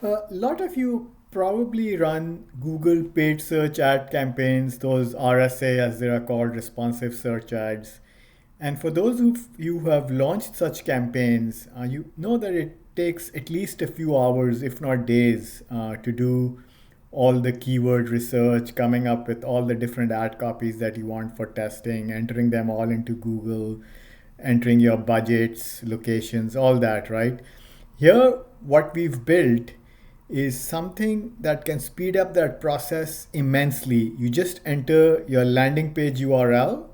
A lot of you probably run Google paid search ad campaigns, those RSA as they are called, responsive search ads. And for those of you who have launched such campaigns, you know that it takes at least a few hours, if not days, to do all the keyword research, coming up with all the different ad copies that you want for testing, entering them all into Google, entering your budgets, locations, all that, right? Here, what we've built is something that can speed up that process immensely. You just enter your landing page URL,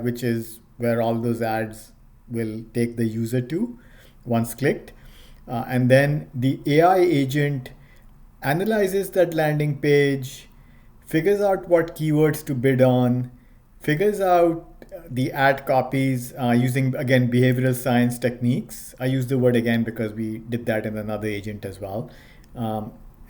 which is where all those ads will take the user to once clicked. And then the AI agent analyzes that landing page, figures out what keywords to bid on, figures out the ad copies using, again, behavioral science techniques. I use the word again because we did that in another agent as well.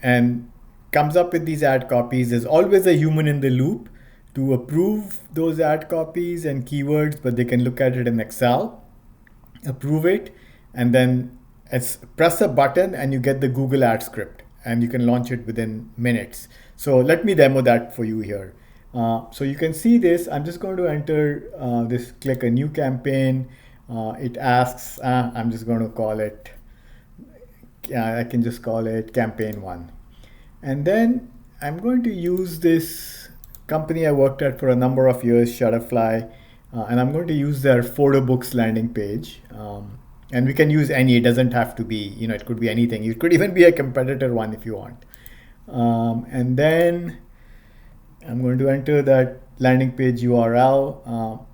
And comes up with these ad copies. There's always a human in the loop to approve those ad copies and keywords, but they can look at it in Excel, approve it, and then press a button and you get the Google ad script and you can launch it within minutes. So let me demo that for you here. So you can see this. I'm just going to enter this, click a new campaign. It asks, I'm just going to call it, I can just call it campaign one. And then I'm going to use this company I worked at for a number of years, Shutterfly, and I'm going to use their photo books landing page. And we can use any, it doesn't have to be, it could be anything. It could even be a competitor one if you want. And then I'm going to enter that landing page URL.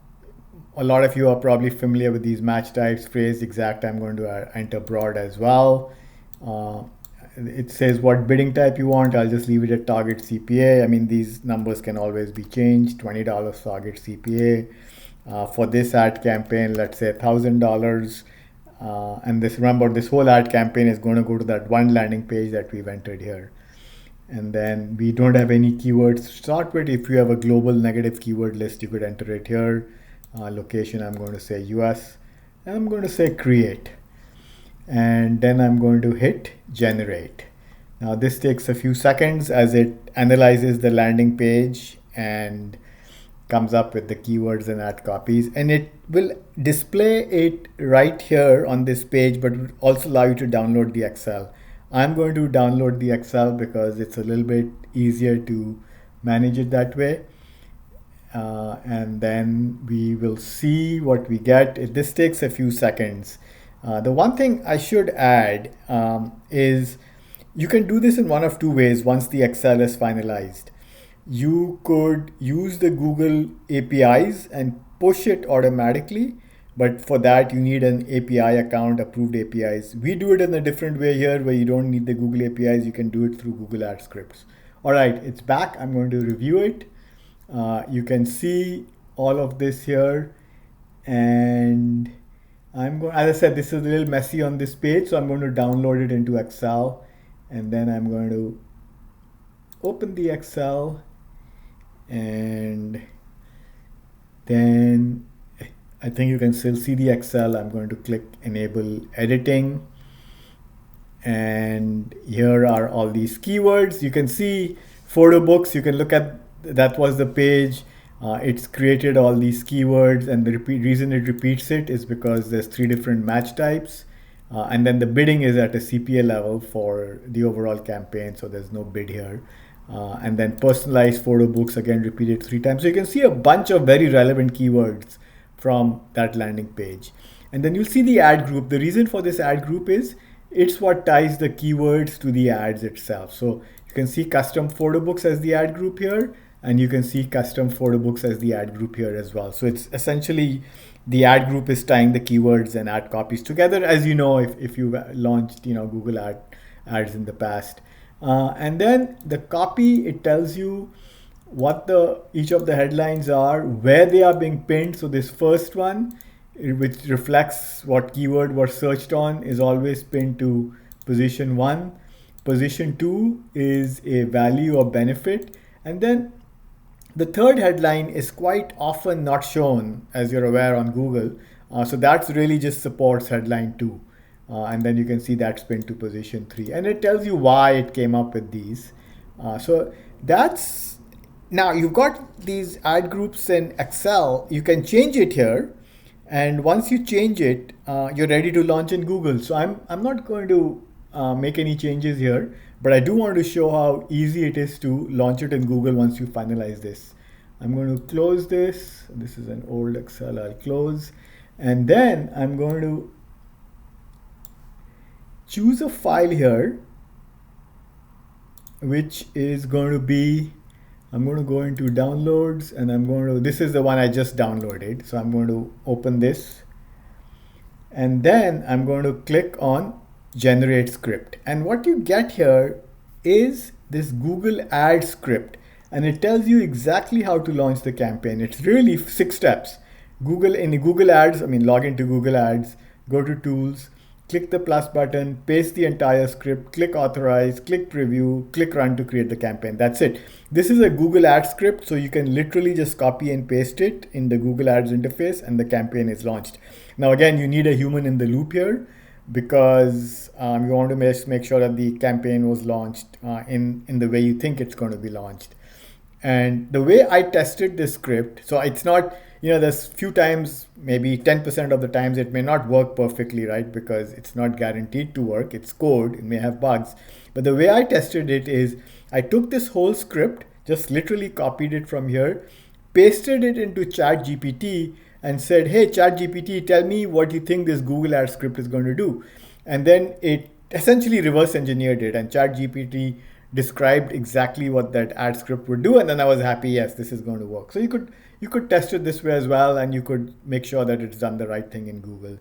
A lot of you are probably familiar with these match types, phrase, exact. I'm going to enter broad as well. It says what bidding type you want. I'll just leave it at target CPA. I mean, these numbers can always be changed. $20 target CPA. For this ad campaign, let's say $1,000. And remember, this whole ad campaign is going to go to that one landing page that we've entered here. And then we don't have any keywords to start with. If you have a global negative keyword list, you could enter it here. Location, I'm going to say US. And I'm going to say create. And then I'm going to hit generate. Now this takes a few seconds as it analyzes the landing page and comes up with the keywords and ad copies, and it will display it right here on this page, but will also allow you to download the Excel. I'm going to download the Excel because it's a little bit easier to manage it that way. And then we will see what we get. This takes a few seconds. The one thing I should add is you can do this in one of two ways once the Excel is finalized. You could use the Google APIs and push it automatically, but for that you need an API account, approved APIs. We do it in a different way here where you don't need the Google APIs, you can do it through Google Ad Scripts. All right, it's back. I'm going to review it. You can see all of this here, and as I said, this is a little messy on this page, so I'm going to download it into Excel, and then I'm going to open the Excel, and then I think you can still see the Excel. I'm going to click enable editing, and here are all these keywords. You can see photo books. You can look at, that was the page. It's created all these keywords, and the reason it repeats it is because there's 3 different match types. And then the bidding is at a CPA level for the overall campaign, so there's no bid here. And then personalized photo books, again, repeated 3 times. So you can see a bunch of very relevant keywords from that landing page. And then you'll see the ad group. The reason for this ad group is it's what ties the keywords to the ads itself. So you can see custom photo books as the ad group here, and you can see custom photo books as the ad group here as well. So it's essentially the ad group is tying the keywords and ad copies together, as you know, if you've launched Google ads in the past. And then the copy, it tells you what each of the headlines are, where they are being pinned. So this first one, which reflects what keyword was searched on, is always pinned to position 1. Position 2 is a value or benefit. And then the third headline is quite often not shown, as you're aware, on Google. So that's really just supports headline 2. and then you can see that's pinned to position 3, and it tells you why it came up with these. So that's, now you've got these ad groups in Excel. You can change it here, and once you change it, you're ready to launch in Google. So I'm not going to make any changes here, but I do want to show how easy it is to launch it in Google once you finalize this. I'm going to close this. This is an old Excel. I'll close, and then I'm going to choose a file here, which is going to be, I'm going to go into downloads, and I'm going to, this is the one I just downloaded. So I'm going to open this, and then I'm going to click on generate script. And what you get here is this Google Ads script, and it tells you exactly how to launch the campaign. It's really 6 steps. In Google Ads, log into Google Ads, go to tools, click the plus button, paste the entire script, click authorize, click preview, click run to create the campaign. That's it. This is a Google Ads script, so you can literally just copy and paste it in the Google Ads interface, and the campaign is launched. Now again, you need a human in the loop here, because you want to make sure that the campaign was launched in the way you think it's going to be launched. And the way I tested this script, so it's not, there's few times, maybe 10% of the times it may not work perfectly, right? Because it's not guaranteed to work. It's code, it may have bugs. But the way I tested it is I took this whole script, just literally copied it from here, pasted it into ChatGPT, and said, hey, ChatGPT, tell me what you think this Google Ads script is going to do. And then it essentially reverse engineered it, and ChatGPT described exactly what that ad script would do, and then I was happy, yes, this is going to work. So you could test it this way as well, and you could make sure that it's done the right thing in Google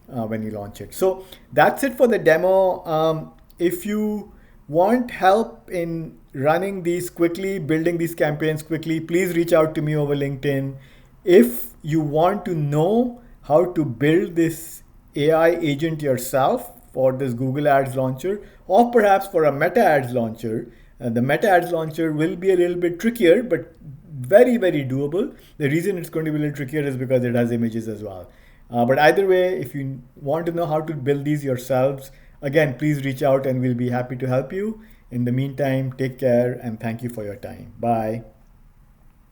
when you launch it. So that's it for the demo. If you want help in running these quickly, building these campaigns quickly, please reach out to me over LinkedIn. If you want to know how to build this AI agent yourself for this Google Ads launcher, or perhaps for a Meta Ads launcher, the Meta Ads launcher will be a little bit trickier, but very, very doable. The reason it's going to be a little trickier is because it has images as well. But either way, if you want to know how to build these yourselves, again, please reach out and we'll be happy to help you. In the meantime, take care and thank you for your time. Bye.